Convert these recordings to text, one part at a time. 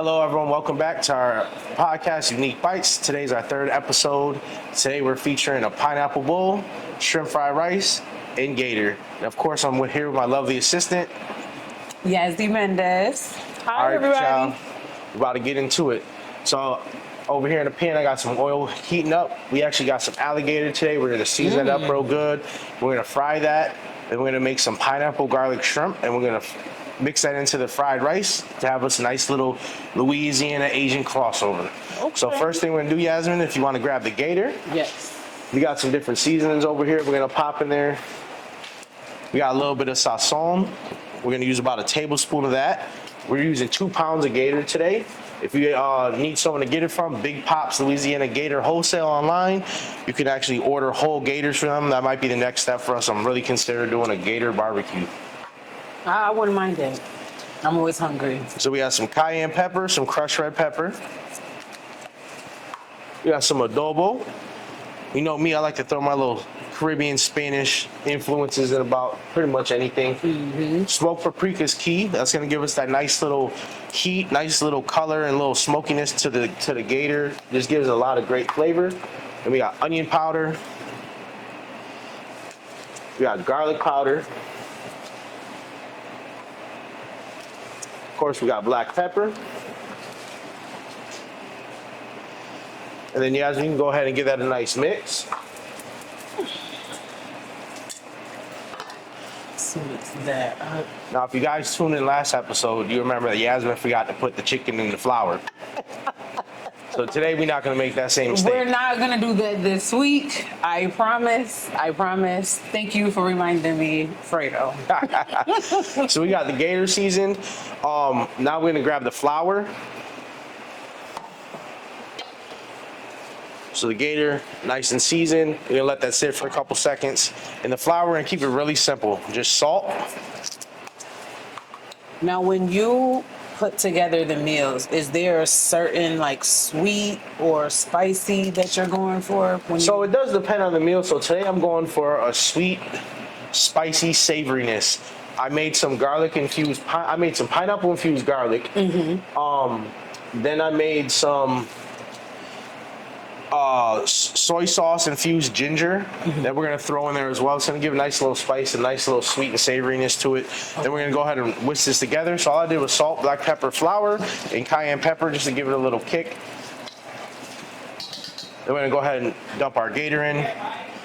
Hello, everyone. Welcome back to our podcast, Unique Bites. Today's our third episode. Today, we're featuring a pineapple bowl, shrimp fried rice, and gator. And of course, I'm here with my lovely assistant. Yazzie Mendez. Hi, All right, everybody. y'all. We're about to get into it. So, over here in the pan, I got some oil heating up. We actually got some alligator today. We're going to season it up real good. We're going to fry that. Then we're going to make some pineapple garlic shrimp, and we're going to mix that into the fried rice to have us a nice little Louisiana Asian crossover. Okay. So first thing we're gonna do, Yasmin, if you want to grab the gator, Yes. we got some different seasonings over here. We're gonna pop in there. We got a little bit of sazon. We're gonna use about a tablespoon of that. We're using 2 pounds of gator today. If you need someone to get it from, Big Pop's Louisiana Gator Wholesale online. You can actually order whole gators from them. That might be the next step for us. I'm really considering doing a gator barbecue. I wouldn't mind it. I'm always hungry. So we got some cayenne pepper, some crushed red pepper. We got some adobo. You know me, I like to throw my little Caribbean, Spanish influences in about pretty much anything. Smoked paprika is key. That's gonna give us that nice little heat, nice little color, and little smokiness to the gator. Just gives it a lot of great flavor. And we got onion powder. We got garlic powder. Of course, we got black pepper. And then, Yasmin, you can go ahead and give that a nice mix. So mix that up. Now, if you guys tuned in last episode, you remember that Yasmin forgot to put the chicken in the flour. So today, we're not going to make that same mistake. We're not going to do that this week. I promise. I promise. Thank you for reminding me, Fredo. So we got the gator seasoned. Now we're going to grab the flour. So the gator, nice and seasoned. We're going to let that sit for a couple seconds. And the flour, we're going to keep it really simple. Just salt. Now, when you put together the meals, is there a certain like sweet or spicy that you're going for? So it does depend on the meal. So today I'm going for a sweet, spicy savoriness. I made some garlic infused. I made some pineapple infused garlic. Then I made some soy sauce infused ginger that we're gonna throw in there as well. It's gonna give a nice little spice, a nice little sweet and savoriness to it. Then we're gonna go ahead and whisk this together. So all I did was salt, black pepper, flour, and cayenne pepper just to give it a little kick. Then we're gonna go ahead and dump our gator in.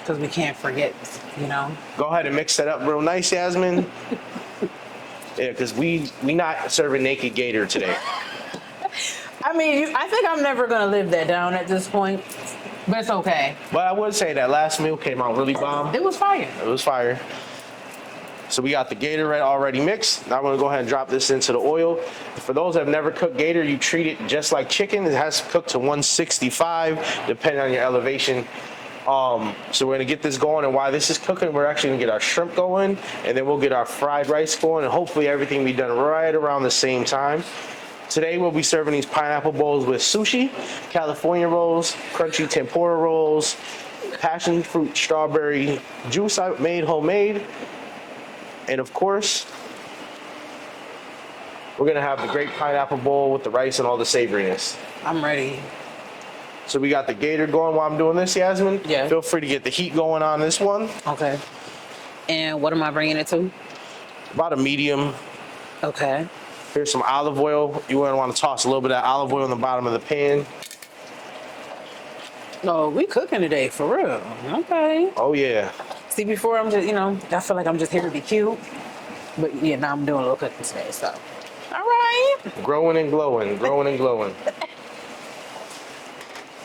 Because we can't forget, you know. Go ahead and mix that up real nice, Yasmin. Yeah, because we not serving naked gator today. I mean, I think I'm never going to live that down at this point, but it's okay. But I would say that last meal came out really bomb. It was fire. It was fire. So we got the gator already mixed. Now I'm gonna go ahead and drop this into the oil. For those that have never cooked gator, you treat it just like chicken. It has to cook to 165, depending on your elevation. So we're gonna get this going, and while this is cooking, we're actually gonna get our shrimp going, and then we'll get our fried rice going, and hopefully everything be done right around the same time. Today we'll be serving these pineapple bowls with sushi, California rolls, crunchy tempura rolls, passion fruit strawberry juice I made homemade, and of course, we're gonna have the great pineapple bowl with the rice and all the savoriness. I'm ready. So we got the gator going while I'm doing this, Yasmin. Yeah. Feel free to get the heat going on this one. Okay. And what am I bringing it to? About a medium. Okay. Here's some olive oil. You want to toss a little bit of olive oil in the bottom of the pan. No, we cooking today, for real. Okay. Oh yeah. See, before I'm just, I feel like I'm just here to be cute. But yeah, now I'm doing a little cooking today, so. All right. Growing and glowing, growing and glowing.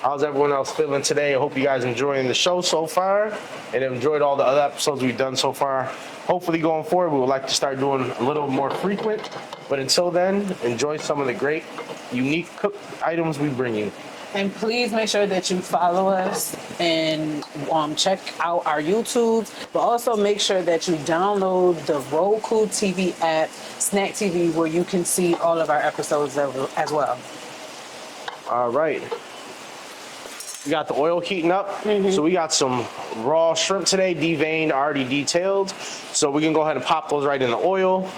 How's everyone else feeling today? I hope you guys enjoying the show so far and enjoyed all the other episodes we've done so far. Hopefully going forward, we would like to start doing a little more frequent. But until then, enjoy some of the great, unique cooked items we bring you. And please make sure that you follow us and check out our YouTube, but also make sure that you download the Roku TV app, Snack TV, where you can see all of our episodes as well. All right. We got the oil heating up. So we got some raw shrimp today, deveined, already detailed. So we can go ahead and pop those right in the oil.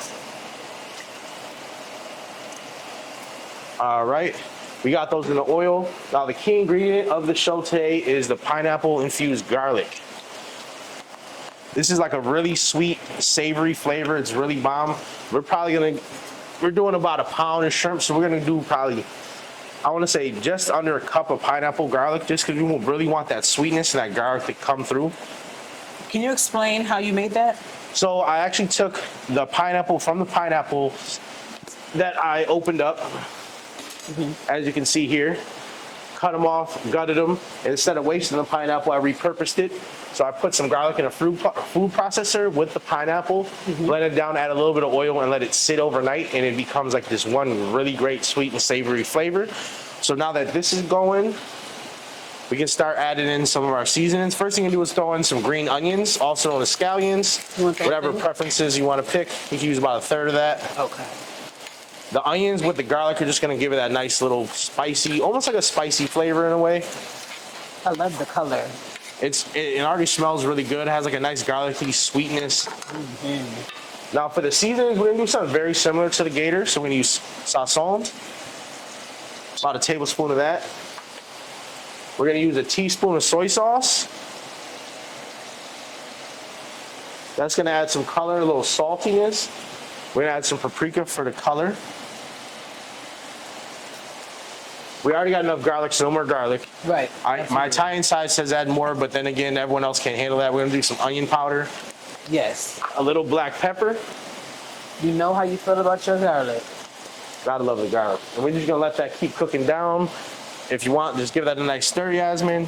All right. We got those in the oil. Now the key ingredient of the show today is the pineapple infused garlic. This is like a really sweet, savory flavor. It's really bomb. We're doing about a pound of shrimp, so we're gonna do probably, I wanna say just under a cup of pineapple garlic, just because we really want that sweetness and that garlic to come through. Can you explain how you made that? So I actually took the pineapple from the pineapple that I opened up, as you can see here, cut them off, gutted them, and instead of wasting the pineapple, I repurposed it. So I put some garlic in a food processor with the pineapple, blend it down, add a little bit of oil, and let it sit overnight, and it becomes like this one really great sweet and savory flavor. So now that this is going, we can start adding in some of our seasonings. First thing you do is throw in some green onions, also known as scallions. Whatever preferences you want to pick, you can use about a third of that. Okay. The onions with the garlic are just gonna give it that nice little spicy, almost like a spicy flavor in a way. I love the color. It already smells really good. It has like a nice garlicky sweetness. Now for the seasonings, we're gonna do something very similar to the Gator. So we're gonna use sazon, about a tablespoon of that. We're gonna use a teaspoon of soy sauce. That's gonna add some color, a little saltiness. We're gonna add some paprika for the color. We already got enough garlic, so no more garlic. Right. My Italian side says add more, but then again, everyone else can't handle that. We're gonna do some onion powder, Yes. a little black pepper. You know how you feel about your garlic. Gotta love the garlic. And we're just gonna let that keep cooking down. If you want, just give that a nice stir, Yasmin.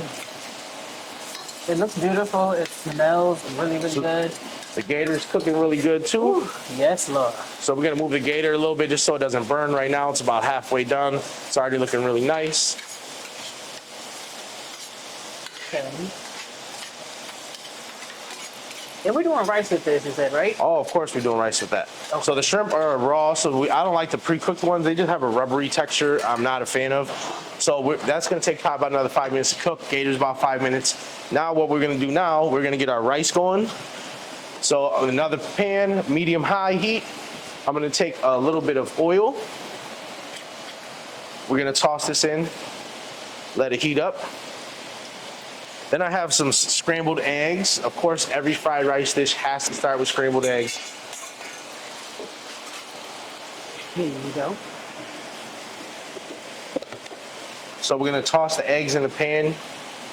It looks beautiful. It smells really, really good. The Gator's cooking really good too. Ooh, yes, Lord. So we're gonna move the Gator a little bit just so it doesn't burn right now. It's about halfway done. It's already looking really nice. Okay. And we're doing rice with this, is that right? Oh, of course we're doing rice with that. Okay. So the shrimp are raw, so I don't like the pre-cooked ones. They just have a rubbery texture I'm not a fan of. So that's gonna take probably about another 5 minutes to cook. Gator's about 5 minutes. Now what we're gonna do now, we're gonna get our rice going. So another pan, medium high heat. I'm gonna take a little bit of oil. We're gonna toss this in, let it heat up. Then I have some scrambled eggs. Of course, every fried rice dish has to start with scrambled eggs. Here you go. So we're gonna toss the eggs in the pan.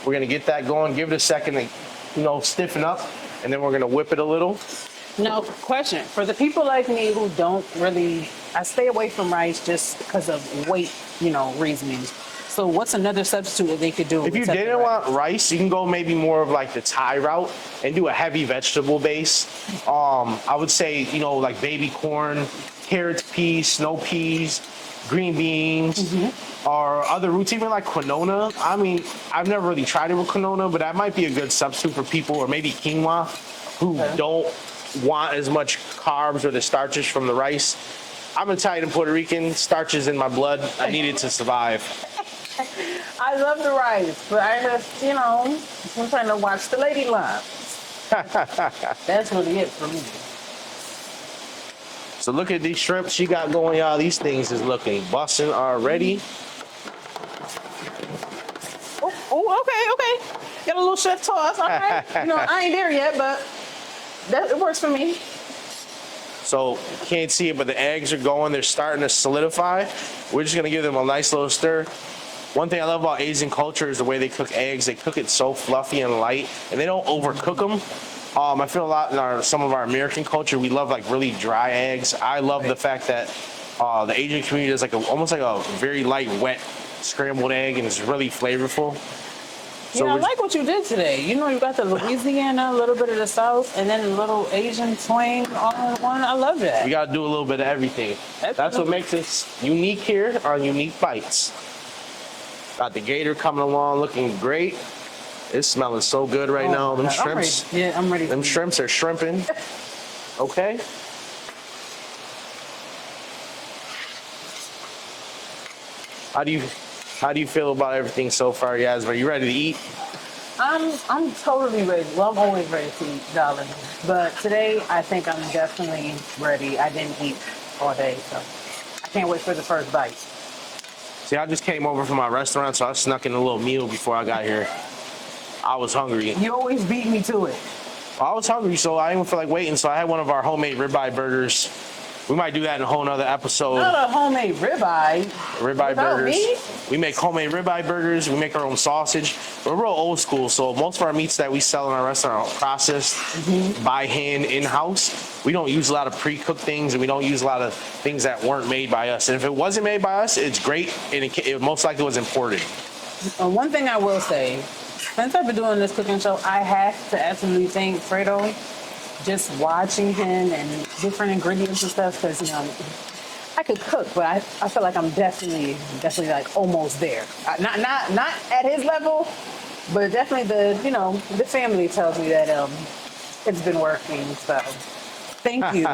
We're gonna get that going, give it a second to, stiffen up, and then we're gonna whip it a little. Now, question. For the people like me who don't really, I stay away from rice just because of weight, reasonings. So what's another substitute that they could do? If you didn't want rice, you can go maybe more of like the Thai route and do a heavy vegetable base. I would say, like baby corn, carrots, peas, snow peas, green beans, or other roots, even like quinoa. I mean, I've never really tried it with quinoa, but that might be a good substitute for people, or maybe quinoa, who don't want as much carbs or the starches from the rice. I'm Italian and Puerto Rican, starches in my blood. I need it to survive. I love the rice, but I just, I'm trying to watch the lady line. That's really it for me. So look at these shrimp she got going, y'all. These things is looking bussin' already. Oh, okay. Got a little chef toss. All right. I ain't there yet, but it works for me. So you can't see it, but the eggs are going. They're starting to solidify. We're just gonna give them a nice little stir. One thing I love about Asian culture is the way they cook eggs. They cook it so fluffy and light, and they don't overcook them. I feel a lot in some of our American culture, we love like really dry eggs. I love the fact that the Asian community is almost like a very light, wet scrambled egg, and it's really flavorful. So I like what you did today. You got the Louisiana, a little bit of the South, and then a little Asian twang all in one. I love that. We gotta do a little bit of everything. That's what makes us unique here on Unique Bites. Got the Gator coming along, looking great. It's smelling so good right now. Them shrimps. I'm ready. Them shrimps are shrimping. Okay. How do you feel about everything so far, Yas? Are you ready to eat? I'm totally ready. Well, I'm always ready to eat, darling. But today, I think I'm definitely ready. I didn't eat all day, so I can't wait for the first bite. See, I just came over from my restaurant, so I snuck in a little meal before I got here. I was hungry. You always beat me to it. I was hungry, so I didn't feel like waiting. So I had one of our homemade ribeye burgers. We might do that in a whole nother episode. Not a homemade ribeye. Ribeye Without burgers. meat? We make homemade ribeye burgers. We make our own sausage. We're real old school, so most of our meats that we sell in our restaurant are processed by hand in-house. We don't use a lot of pre-cooked things, and we don't use a lot of things that weren't made by us. And if it wasn't made by us, it's great, and it most likely was imported. One thing I will say, since I've been doing this cooking show, I have to absolutely thank Fredo. Just watching him and different ingredients and stuff, because I could cook, but I feel like I'm definitely like almost there. Not at his level, but definitely the family tells me that it's been working. So thank you.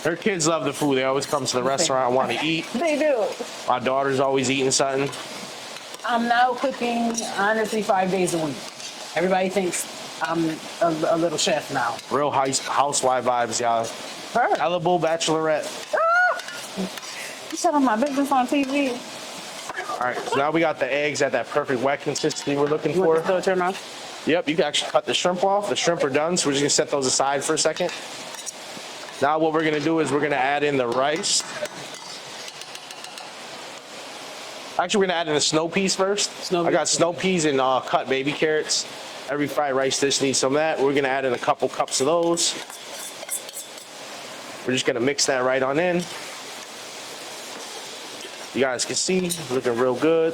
Her kids love the food. They always come to the restaurant and want to eat. They do. My daughter's always eating something. I'm now cooking honestly 5 days a week. Everybody thinks I'm a little chef now. Real housewife vibes, y'all. Perfect. Eligible bachelorette. You telling my business on TV? All right, so now we got the eggs at that perfect wet consistency we're looking You want for. to still turn off? Yep, you can actually cut the shrimp off. The shrimp are done, so we're just gonna set those aside for a second. Now what we're gonna do is we're gonna add in the rice. Actually, we're gonna add in the snow peas first. I got snow peas and cut baby carrots. Every fried rice dish needs some of that. We're gonna add in a couple cups of those. We're just gonna mix that right on in. You guys can see, looking real good.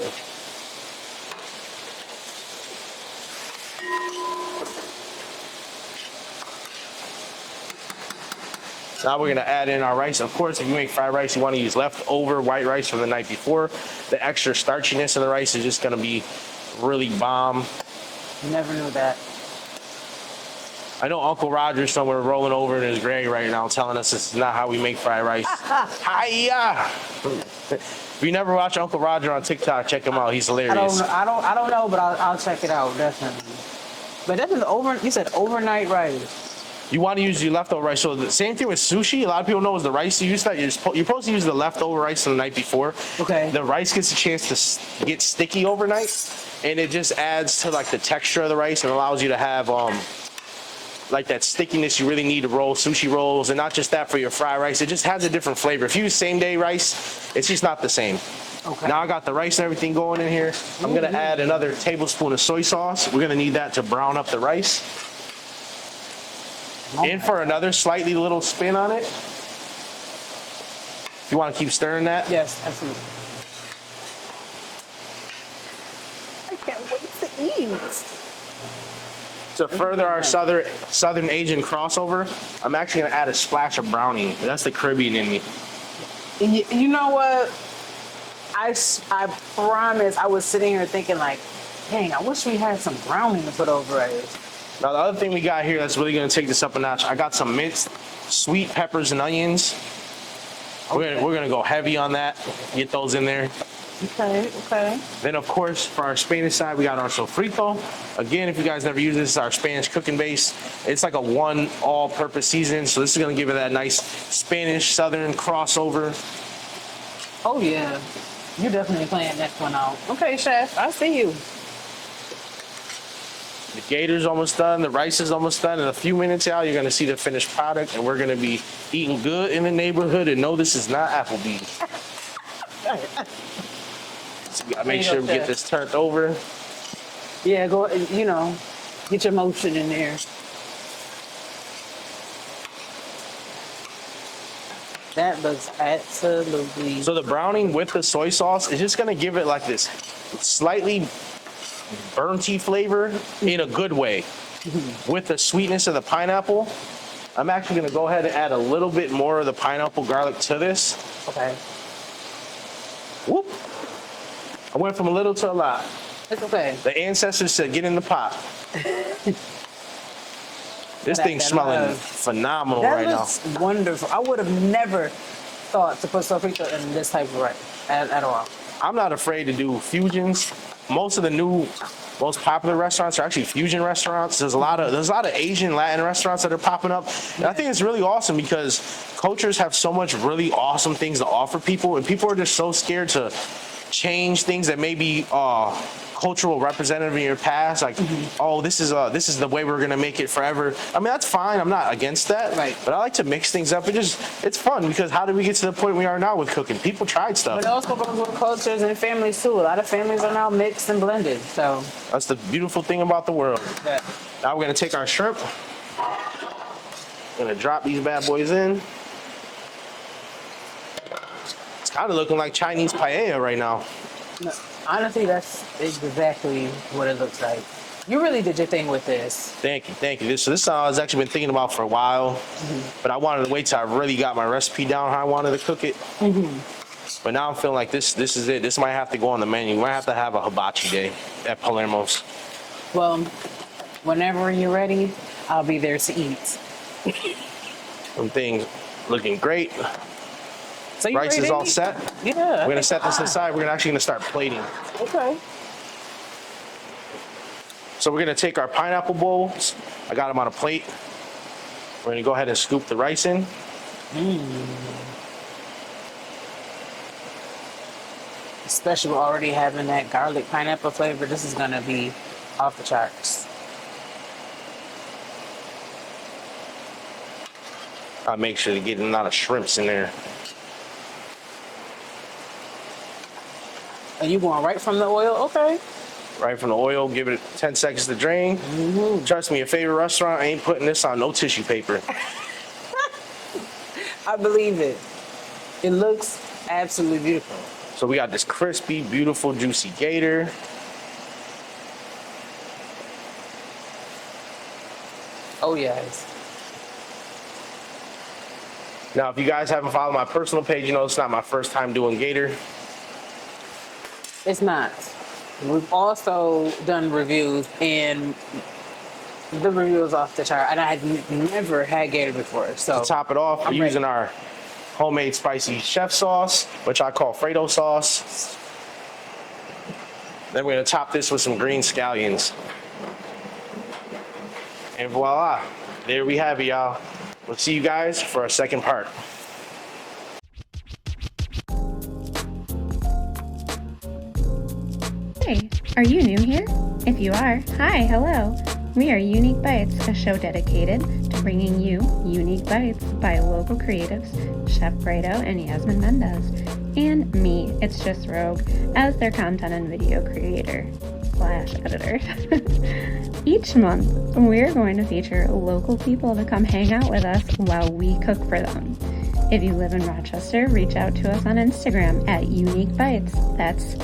Now we're gonna add in our rice. Of course, if you make fried rice, you wanna use leftover white rice from the night before. The extra starchiness of the rice is just gonna be really bomb. Never knew that. I know Uncle Roger's somewhere rolling over in his grave right now telling us this is not how we make fried rice. Hiya! If you never watch Uncle Roger on TikTok, check him out. He's hilarious. I don't know, but I'll check it out definitely. But that's you said overnight rice. You want to use your leftover rice. So the same thing with sushi. A lot of people know is the rice you use that you're supposed to use the leftover rice from the night before. Okay. The rice gets a chance to get sticky overnight, and it just adds to like the texture of the rice and allows you to have like that stickiness you really need to roll sushi rolls, and not just that for your fried rice. It just has a different flavor. If you use same day rice, it's just not the same. Okay. Now I got the rice and everything going in here. I'm gonna add another tablespoon of soy sauce. We're gonna need that to brown up the rice. In for another slightly little spin on it. You want to keep stirring that? Yes, absolutely. I can't wait to eat. To further our Southern Asian crossover, I'm actually gonna add a splash of brownie. That's the Caribbean in me. And you know what? I promise I was sitting here thinking like, dang, I wish we had some brownie to put over it. Now the other thing we got here that's really gonna take this up a notch, I got some minced sweet peppers and onions. We're gonna go heavy on that. Get those in there. Okay. Then of course, for our Spanish side, we got our sofrito. Again, if you guys never use this, it's our Spanish cooking base. It's like a one all-purpose season, so this is gonna give it that nice Spanish Southern crossover. Oh yeah, you're definitely playing that one out. Okay, chef, I see you. The Gator's almost done, the rice is almost done. In a few minutes out, you're gonna see the finished product, and we're gonna be eating good in the neighborhood. And no, this is not Applebee's. So we gotta make sure we get this turned over. Yeah, go. Get your motion in there. That looks absolutely. So the browning with the soy sauce is just gonna give it like this slightly burnty flavor in a good way. With the sweetness of the pineapple, I'm actually gonna go ahead and add a little bit more of the pineapple garlic to this. Okay. Whoop. I went from a little to a lot. It's okay. The ancestors said, get in the pot. This thing's smelling phenomenal right now. That looks wonderful. I would have never thought to put sofrito in this type of rice at all. I'm not afraid to do fusions. Most of the most popular restaurants are actually fusion restaurants. There's a lot of Asian, Latin restaurants that are popping up. And I think it's really awesome because cultures have so much really awesome things to offer people, and people are just so scared to change things that may be cultural representative in your past, like, oh, this is the way we're gonna make it forever. I mean, that's fine. I'm not against that. Right. But I like to mix things up. It's fun because how did we get to the point we are now with cooking? People tried stuff. But it also goes with cultures and families too. A lot of families are now mixed and blended. So That's the beautiful thing about the world. yeah. Now we're gonna take our shrimp. Gonna drop these bad boys in. It's kind of looking like Chinese paella right now. No, honestly, that's exactly what it looks like. You really did your thing with this. Thank you, thank you. This is something I was actually been thinking about for a while, but I wanted to wait till I really got my recipe down how I wanted to cook it. But now I'm feeling like this is it. This might have to go on the menu. We might have to have a hibachi day at Palermo's. Well, whenever you're ready, I'll be there to eat. Some things looking great. So you Rice ready is to all eat? set. Yeah. We're gonna set this aside. We're actually gonna start plating. Okay. So we're gonna take our pineapple bowls. I got them on a plate. We're gonna go ahead and scoop the rice in. Especially with already having that garlic pineapple flavor, this is gonna be off the charts. I'll make sure to get a lot of shrimps in there. And you going right from the oil? Okay. Right from the oil, give it 10 seconds to drain. Trust me, your favorite restaurant ain't putting this on no tissue paper. I believe it. It looks absolutely beautiful. So we got this crispy, beautiful, juicy gator. Oh yes. Now, if you guys haven't followed my personal page, you know it's not my first time doing gator. It's not. We've also done reviews, and the reviews off the chart. And I had never had gator before, so To top it off, we're I'm ready. using our homemade spicy chef sauce, which I call Fredo sauce. Then we're gonna top this with some green scallions. And voila, there we have it, y'all. We'll see you guys for our second part. Hey, are you new here? If you are, hi, hello. We are Unique Bites, a show dedicated to bringing you unique bites by local creatives, Chef Fredo and Yasmin Mendez, and me, It's Just Rogue, as their content and video creator / editor. Each month, we're going to feature local people to come hang out with us while we cook for them. If you live in Rochester, reach out to us on Instagram at Unique Bites. That's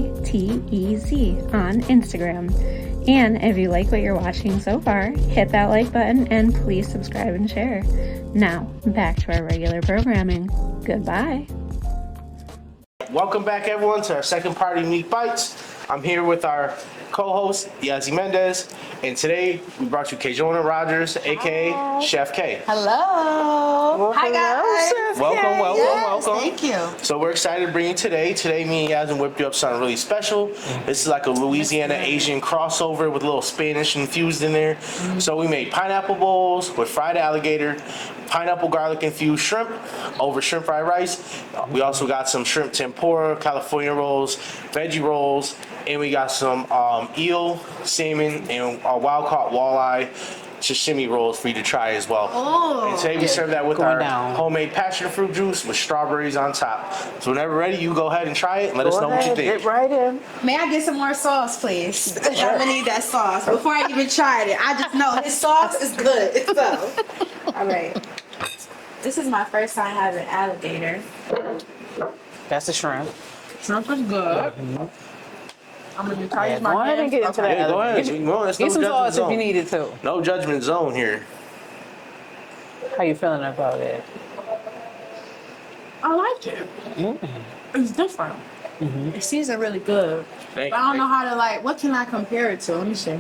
UNIQUEBYTEZ on Instagram. And if you like what you're watching so far, hit that like button and please subscribe and share. Now, back to our regular programming. Goodbye. Welcome back, everyone, to our second part of Unique Bites. I'm here with our co-host, Yazzie Mendez, and today we brought you Kayjona Rogers, aka Chef K. Hello. Hi guys. Welcome. Yes, thank you. So we're excited to bring you today. Today, me and Yazzie whipped you up something really special. This is like a Louisiana Asian crossover with a little Spanish infused in there. So we made pineapple bowls with fried alligator, pineapple garlic infused shrimp over shrimp fried rice. We also got some shrimp tempura, California rolls, veggie rolls, and we got some eel, salmon, and wild caught walleye sashimi rolls for you to try as well. Oh. And today we serve that with Going our down. homemade passion fruit juice with strawberries on top. So whenever ready, you go ahead and try it and let us know what you think. Get right in. May I get some more sauce, please? I'm gonna need that sauce before I even tried it. I just know his sauce is good. So, all right. This is my first time having alligator. That's a shrimp. Shrimp is good. I'm gonna try Yeah, use my go ahead and hands. get into Okay. that. Yeah, go ahead. Get, Go on, it's get no some judgment sauce if zone. you need it too. No judgment zone here. How you feeling about it? I like it. It's different. It seasoned really good. Thank But I don't you. know how to what can I compare it to? Let me see. I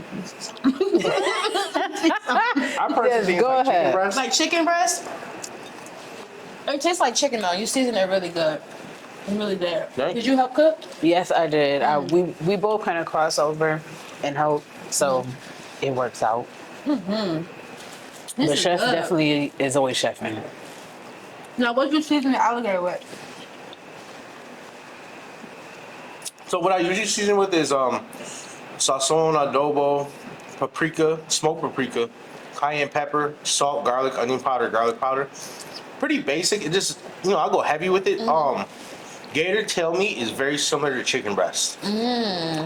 personally Yes, think go it's like chicken ahead. breast. Like chicken breast? It tastes like chicken though. You season it really good. It's really there. Thank Did you. you help cook? Yes, I did. We both kind of cross over and help, so it works out. This The is chef good. definitely is always chefing. Now, what you season the alligator with? So what I usually season with is sazon, adobo, paprika, smoked paprika, cayenne pepper, salt, garlic, onion powder, garlic powder. Pretty basic. It just, I'll go heavy with it. Gator tail meat is very similar to chicken breast. It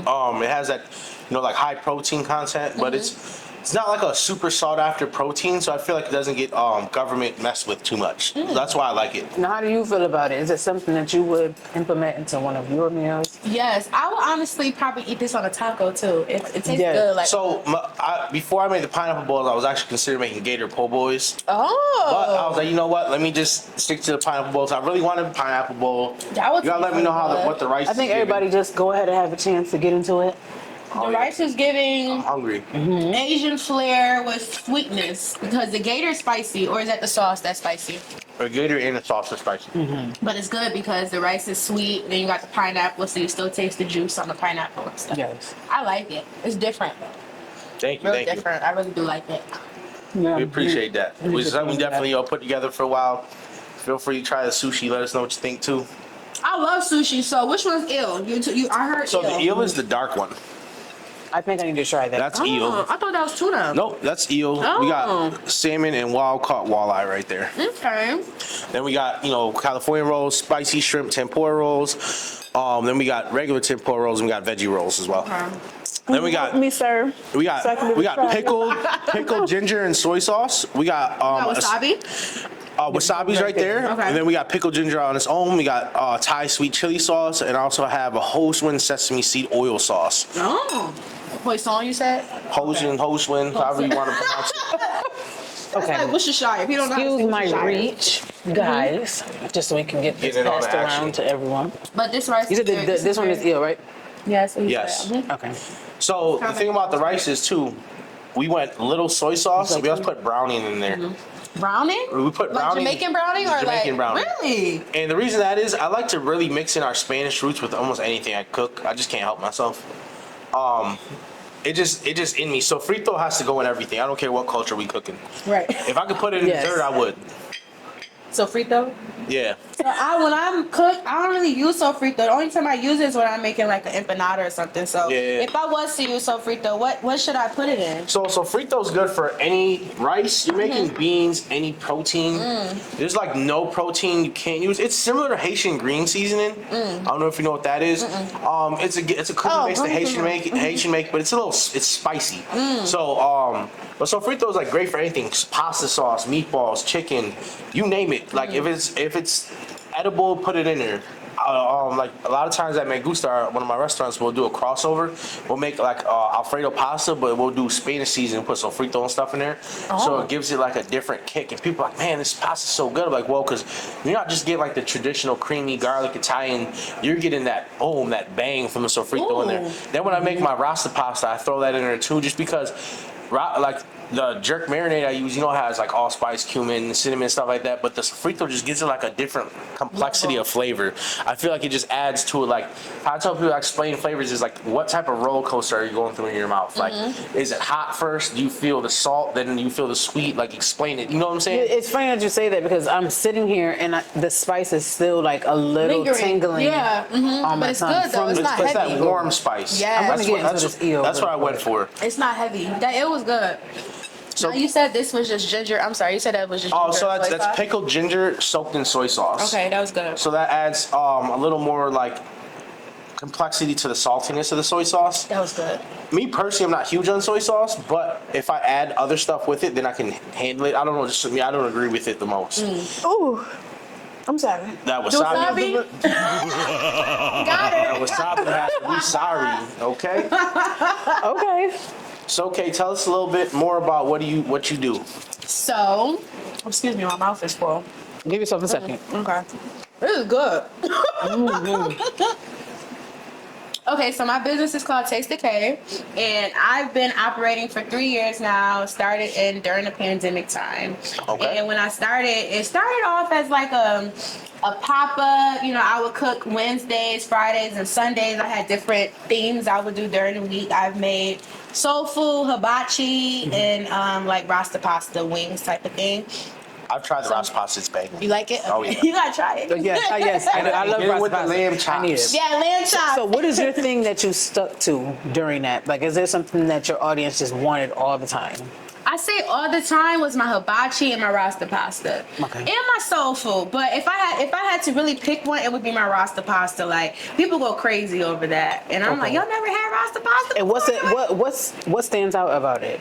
has that, like high protein content, but it's not like a super sought after protein, so I feel like it doesn't get government messed with too much. That's why I like it. Now, how do you feel about it? Is it something that you would implement into one of your meals? Yes, I would honestly probably eat this on a taco too. It tastes Yeah. good. Like So before I made the pineapple bowls, I was actually considering making Gator po' boys. oh, But I was like, you know what? Let me just stick to the pineapple bowls. I really wanted a pineapple bowl. That would You gotta let me know taste good. what the rice. I think is everybody just go ahead and have a chance to get into it. the rice is giving I'm hungry. Asian flair with sweetness because the gator is spicy, or is that the sauce that's spicy? A Gator and the sauce is spicy. But it's good because the rice is sweet, then you got the pineapple, so you still taste the juice on the pineapple and stuff. Yes. I like it. It's different. Thank you, Really thank different. I really do like it. Yeah. you. We appreciate that. We Which is something we appreciate definitely put together for a while. Feel free to try the sushi. Let us know what you think too. I love sushi. So which one's eel? I heard So eel. the eel is the dark one. I think I need to try that. That's Oh, eel. I thought that was tuna. Nope, that's eel. We Oh. got salmon and wild caught walleye right there. Okay. Then we got, California rolls, spicy shrimp tempura rolls. Then we got regular tempura rolls and we got veggie rolls as well. Okay. Then we got me, sir. we got So I can we got try. pickled ginger and soy sauce. We got Wasabi. wasabi's right there. Okay. And then we got pickled ginger on its own. We got Thai sweet chili sauce and I also have a Hoswin sesame seed oil sauce. Oh. Poisson, you said? Hoswin, however you want to pronounce it. Okay. Like Worcestershire. If you don't know how to Excuse say my Worcestershire. reach, guys, just so we can get this Get it on passed the around action. to everyone. But this rice You said is very- this one is eel, right? Yes. Yes. Okay. So the thing about the rice is too, we went little soy sauce. We also put browning in there. Browning? We put Like browning. Jamaican browning or Jamaican like browning. really? And the reason that is, I like to really mix in our Spanish roots with almost anything I cook. I just can't help myself. It just in me. So frito has to go in everything. I don't care what culture we cooking. Right. If I could put it in Yes. dessert, I would. Sofrito? Yeah. So when I'm cook, I don't really use sofrito. The only time I use it is when I'm making like an empanada or something. So Yeah. if I was to use sofrito, what should I put it in? So frito's good for any rice. You're making beans, any protein. There's like no protein you can't use. It's similar to Haitian green seasoning. I don't know if you know what that is. It's a cooking base that Haitian make, but it's spicy. So but sofrito is like great for anything. Pasta sauce, meatballs, chicken, you name it. Like if it's edible, put it in there. Like a lot of times at Me Gusta, one of my restaurants, we'll do a crossover. We'll make like Alfredo pasta, but we'll do Spanish season, put sofrito and stuff in there. So it gives it like a different kick. And people are like, man, this pasta's so good. I'm like, well, because you're not just getting like the traditional creamy garlic Italian. You're getting that boom, that bang from the sofrito in there. Then when I make my rasta pasta, I throw that in there too, just because like the jerk marinade I use, has like allspice, cumin, cinnamon, stuff like that. But the sofrito just gives it like a different complexity of flavor. I feel like it just adds to it. Like how I tell people, I explain flavors is like what type of roller coaster are you going through in your mouth? Like, is it hot first? Do you feel the salt? Then you feel the sweet? Like explain it. You know what I'm saying? It's funny that you say that because I'm sitting here and the spice is still like a little Lingering. tingling. Yeah. On my But it's tongue good though. from It's the- not It's heavy. that warm spice. Yeah. I'm gonna That's get what, into that's, this eel that's what I real went for. It's not heavy. It was good. So- Now you said this was just ginger. I'm sorry, you said that was just ginger. Oh, so and soy that's sauce? pickled ginger soaked in soy sauce. Okay, that was good. So that adds a little more like complexity to the saltiness of the soy sauce. That was good. Me personally, I'm not huge on soy sauce, but if I add other stuff with it, then I can handle it. I don't know, just me, I don't agree with it the most. Ooh, I'm sorry. That wasabi, Wasabi? Got that it. wasabi has to be sorry, okay? Okay. So, okay, tell us a little bit more about what you do. So, excuse me, my mouth is full. Give yourself a second. Okay. This is good. Okay, so my business is called Taste Decay, and I've been operating for 3 years now. Started during the pandemic time. Okay. And when I started, it started off as like a pop-up. I would cook Wednesdays, Fridays, and Sundays. I had different themes I would do during the week. I've made soul food, hibachi, and like rasta pasta wings type of thing. I've tried the rasta pasta. It's banging. You like it? Oh, yeah. You gotta try it. Yes, I love Get it with pasta. the lamb I need it. chops. Yeah, lamb chops. So what is your thing that you stuck to during that? Like, is there something that your audience just wanted all the time? I say all the time was my hibachi and my rasta pasta, Okay. and my soul food. But if I had to really pick one, it would be my rasta pasta. Like people go crazy over that, and I'm like, y'all never had rasta pasta? And what's before? it? What stands out about it?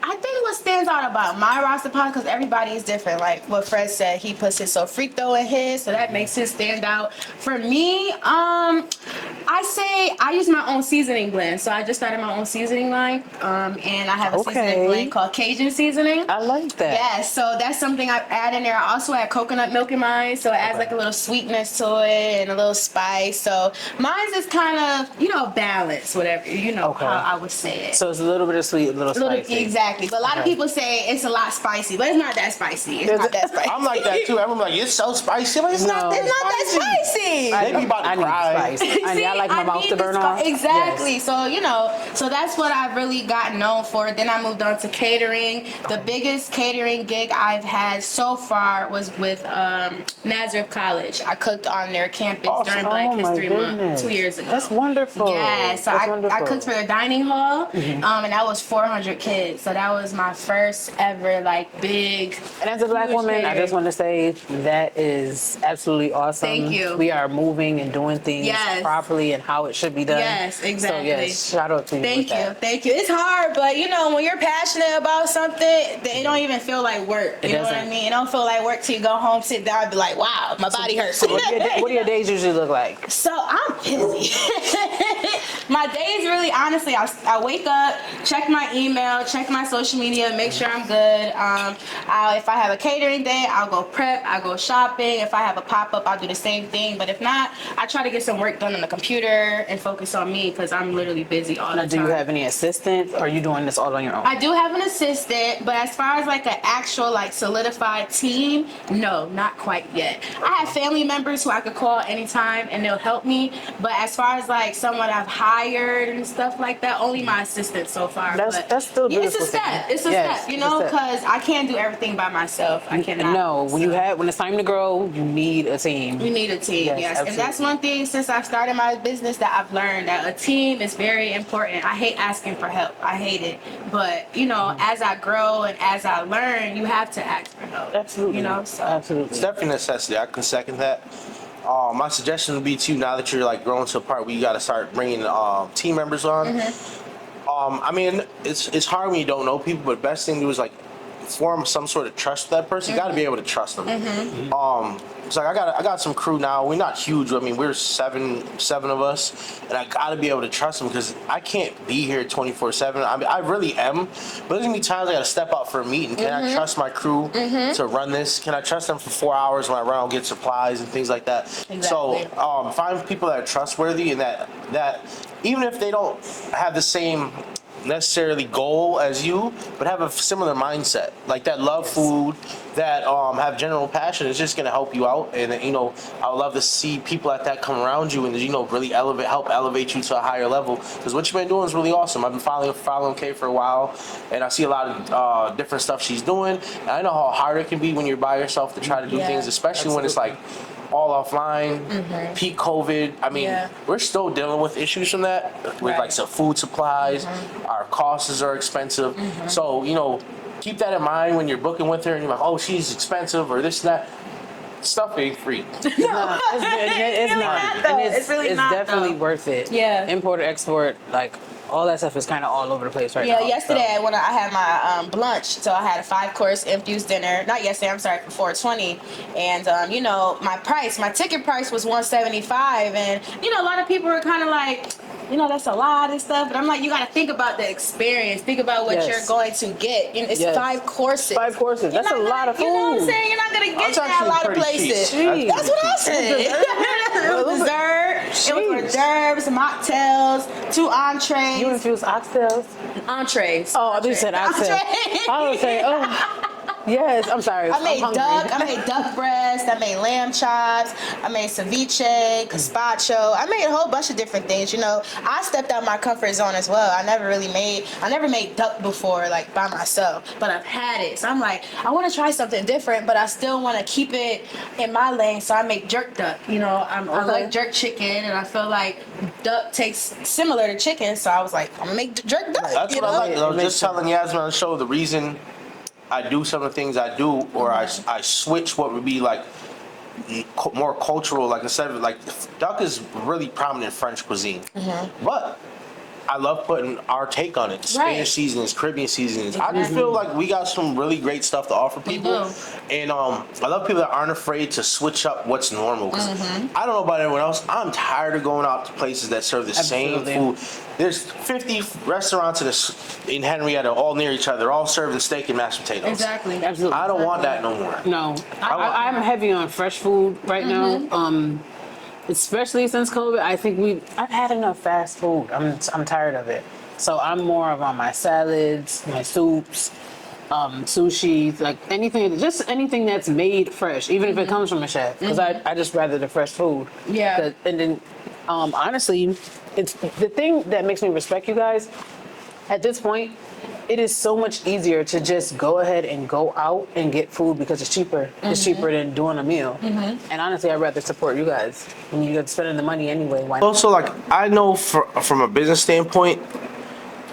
I think what stands out about my rasta pasta, because everybody is different. Like what Fred said, he puts his sofrito in his, so that makes his stand out. For me, I say I use my own seasoning blend. So I just started my own seasoning line, and I have a seasoning blend called Cajun seasoning. I like that. Yeah, so that's something I add in there. I also add coconut milk in mine, so it adds like a little sweetness to it and a little spice. So mine's is kind of, balanced, whatever, how I would say it. So it's a little bit of sweet, a little spicy. Exactly. But a lot of people say it's a lot spicy, but it's not that spicy. It's not that spicy. I'm like that too. Everyone's like, it's so spicy. I'm like, it's not that spicy. They be about to I cry. need spice. I like my mouth to burn off. Exactly. Yes. So that's what I've really got known for. Then I moved on to catering. The biggest catering gig I've had so far was with Nazareth College. I cooked on their campus during Black History Month 2 years ago. That's wonderful. Yeah, so I cooked for their dining hall, and that was 400 kids. So that was my first ever big. And as a Black woman, I just want to say that is absolutely awesome. Thank you. We are moving and doing things properly and how it should be done. Yes, exactly. So yes, shout out to you. Thank you. It's hard, but when you're passionate about something, it don't even feel like work. You know what I mean? It don't feel like work till you go home, sit down, and be like, wow, my body hurts. What do your days usually look like? So I'm busy. My days really, honestly, I wake up, check my email, check my social media, make sure I'm good. If I have a catering day, I'll go prep, I'll go shopping. If I have a pop-up, I'll do the same thing. But if not, I try to get some work done on the computer and focus on me because I'm literally busy all the time. Do you have any assistants or are you doing this all on your own? I do have an assistant, but as far as an actual solidified team, no, not quite yet. I have family members who I could call anytime and they'll help me. But as far as someone I've hired and stuff like that, only my assistant so far. That's still beautiful. It's a step. It's a step, because I can't do everything by myself. I cannot. No, when it's time to grow, you need a team. You need a team, yes. And that's one thing since I've started my business that I've learned, that a team is very important. I hate asking for help. I hate it. But, as I grow and as I learn, you have to ask for help. Absolutely. Absolutely. It's definitely a necessity. I can second that. My suggestion would be too, now that you're growing to a part where you got to start bringing team members on. I mean, it's hard when you don't know people, but the best thing to do is form some sort of trust with that person. You got to be able to trust them. It's I got some crew now. We're not huge. I mean, we're seven of us, and I got to be able to trust them because I can't be here 24/7. I mean, I really am, but there's gonna be times I got to step out for a meeting. Can I trust my crew to run this? Can I trust them for 4 hours when I run and get supplies and things like that? Exactly. So find people that are trustworthy and that even if they don't have the same necessarily goal as you, but have a similar mindset, that love food, that have general passion, is just going to help you out. And I would love to see people like that come around you and really help elevate you to a higher level, because what you've been doing is really awesome. I've been following Kay for a while, and I see a lot of different stuff she's doing, and I know how hard it can be when you're by yourself to try to do things, especially when it's all offline, peak COVID. I mean, we're still dealing with issues from that, with some food supplies. Our costs are expensive. So, keep that in mind when you're booking with her and you're like, oh, she's expensive or this and that. Stuff ain't free. It's not. And it's really not. It's definitely worth it. Yeah. Import, export, all that stuff is kind of all over the place right now. Yeah, yesterday when I had my lunch, so I had a 5-course infused dinner. Not yesterday, I'm sorry, for $420. And my ticket price was $175. And a lot of people were kind of that's a lot and stuff. But I'm you got to think about the experience. Think about what you're going to get. It's 5 courses. 5 courses. That's a lot of food. You know what I'm saying? You're not gonna get that a lot of places. That's what I'm saying. It was dessert. It was hors d'oeuvres, mocktails, 2 entrees. You infuse oxtails? Entrees. Oh, I thought you said oxtails. I was saying, Yes, I'm sorry. I made I'm hungry. I made duck breast, I made lamb chops, I made ceviche, gazpacho. I made a whole bunch of different things. You know, I stepped out my comfort zone as well. I never made duck before, like by myself, but I've had it. So I'm like, I want to try something different, but I still want to keep it in my lane. So I make jerk duck. You know, I like jerk chicken, and I feel like duck tastes similar to chicken. So I was like, I'm gonna make jerk duck. That's what I like. I was just telling Yasmin on the show, the reason I do some of the things I do, or I switch what would be like more cultural, like instead of like duck is really prominent in French cuisine, but I love putting our take on it. Spanish seasonings, Caribbean seasonings. I just feel like we got some really great stuff to offer people. And I love people that aren't afraid to switch up what's normal. 'Cause I don't know about everyone else. I'm tired of going out to places that serve the same food. There's 50 restaurants in Henrietta, all near each other, all serving steak and mashed potatoes. Exactly. Absolutely. I don't want that no more. No, I'm heavy on fresh food right now. Especially since COVID, I think I've had enough fast food. I'm tired of it. So I'm more of on my salads, my soups, sushi, like anything that's made fresh, even if it comes from a chef. Because I just rather the fresh food. Yeah. And then honestly, it's the thing that makes me respect you guys. At this point, it is so much easier to just go ahead and go out and get food because it's cheaper. It's cheaper than doing a meal. And honestly, I'd rather support you guys. I mean, you're spending the money anyway. Why not? Also, like, I know from a business standpoint,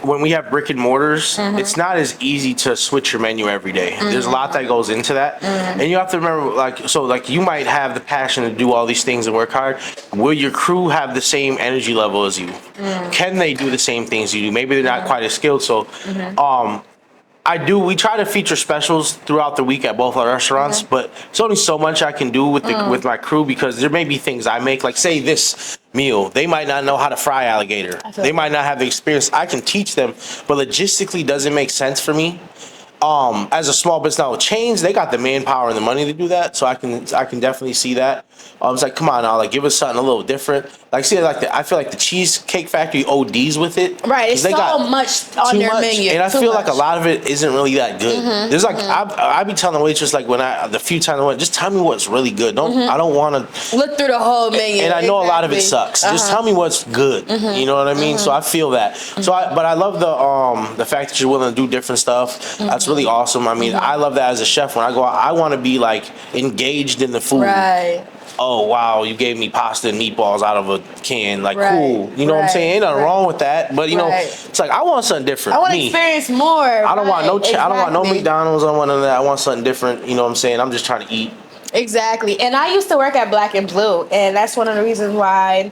when we have brick and mortars, it's not as easy to switch your menu every day. There's a lot that goes into that. And you have to remember, like you might have the passion to do all these things and work hard. Will your crew have the same energy level as you? Can they do the same things you do? Maybe they're not quite as skilled. So, we try to feature specials throughout the week at both our restaurants, but there's only so much I can do with my crew because there may be things I make, like say this meal, they might not know how to fry alligator. They might not have the experience. I can teach them, but logistically doesn't make sense for me. As a small business now with chains, they got the manpower and the money to do that, so I can definitely see that. It's like, come on now, like give us something a little different. Like, see, like I feel like the Cheesecake Factory ODs with it. Right, it's so much on their menu, and I feel like a lot of it isn't really that good. There's like I be telling the waitress, like when the few times I went, just tell me what's really good. I don't want to look through the whole menu. And I know a lot of it sucks. Just tell me what's good. You know what I mean? So I feel that. But I love the fact that you're willing to do different stuff. That's really awesome. I mean, I love that as a chef. When I go out, I want to be like engaged in the food. Right. Oh wow, you gave me pasta and meatballs out of a can, like cool. You know what I'm saying? Ain't nothing wrong with that, but you know, it's like I want something different. I want to experience more. I don't want no I don't want no McDonald's. I don't want none of that. I want something different. You know what I'm saying? I'm just trying to eat. Exactly. And I used to work at Black and Blue, and that's one of the reasons why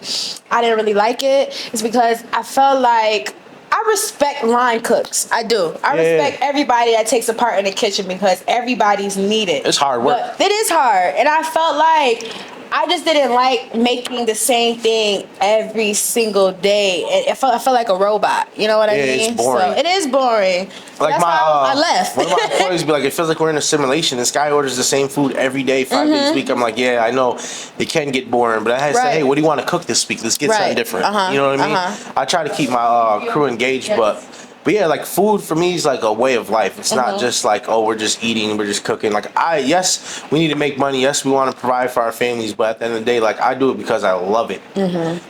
I didn't really like it. Is because I felt like I respect line cooks. I do. I respect everybody that takes a part in the kitchen because everybody's needed. It's hard work. But it is hard. And I felt like I just didn't like making the same thing every single day. I felt like a robot. You know what I mean? It's boring. So it is boring. So like that's why I left. One of my employees be like, it feels like we're in a simulation. This guy orders the same food every day, 5 days a week. I'm like, yeah, I know it can get boring, but I say, hey, what do you want to cook this week? Let's get something different. You know what I mean? I try to keep my crew engaged, but yeah, like food for me is like a way of life. It's not just like, oh, we're just eating, we're just cooking. Like yes, we need to make money. Yes, we want to provide for our families, but at the end of the day, like I do it because I love it.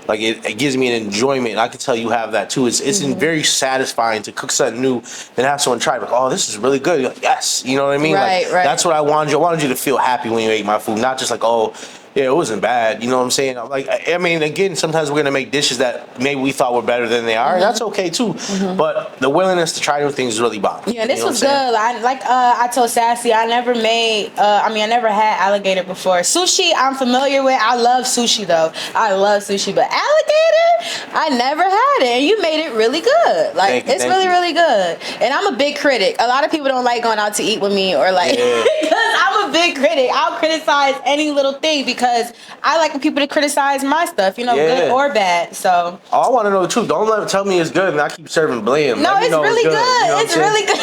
Like it gives me an enjoyment. I can tell you have that too. It's very satisfying to cook something new and have someone try it. Like, oh, this is really good. You're like, yes, you know what I mean? Right, like that's what I wanted you. I wanted you to feel happy when you ate my food, not just like, oh, yeah, it wasn't bad. You know what I'm saying? Like, I mean, again, sometimes we're gonna make dishes that maybe we thought were better than they are. That's okay too. But the willingness to try new things is really bomb. Yeah, this was good. I told Sassy, I never had alligator before. Sushi, I'm familiar with. I love sushi though. I love sushi, but alligator, I never had it. And you made it really good. Like, it's really, really good. And I'm a big critic. A lot of people don't like going out to eat with me or like, because I'm a big critic. I'll criticize any little thing because because I like people to criticize my stuff, you know, Yeah. good or bad. So Oh, I want to know the truth. Don't tell me it's good and I keep serving blame. no, Let me it's know really good. You know what It's I'm saying? really good.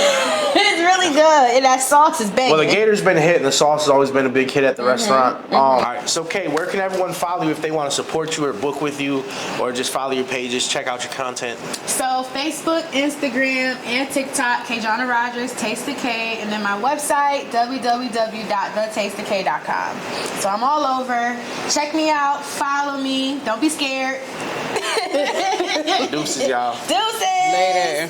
It's really good, and that sauce is banging. Well, the Gator's been a hit, and the sauce has always been a big hit at the restaurant. All right, so Kay, where can everyone follow you if they want to support you or book with you, or just follow your pages, check out your content? So Facebook, Instagram, and TikTok, Kayjona Rogers, Taste the K, and then my website, www.thetastethek.com. So I'm all over. Check me out. Follow me. Don't be scared. Deuces, y'all. Deuces. Later.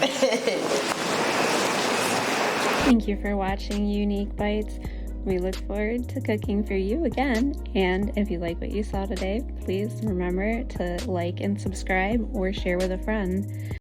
Thank you for watching Unique Bites. We look forward to cooking for you again. And if you like what you saw today, please remember to like and subscribe or share with a friend.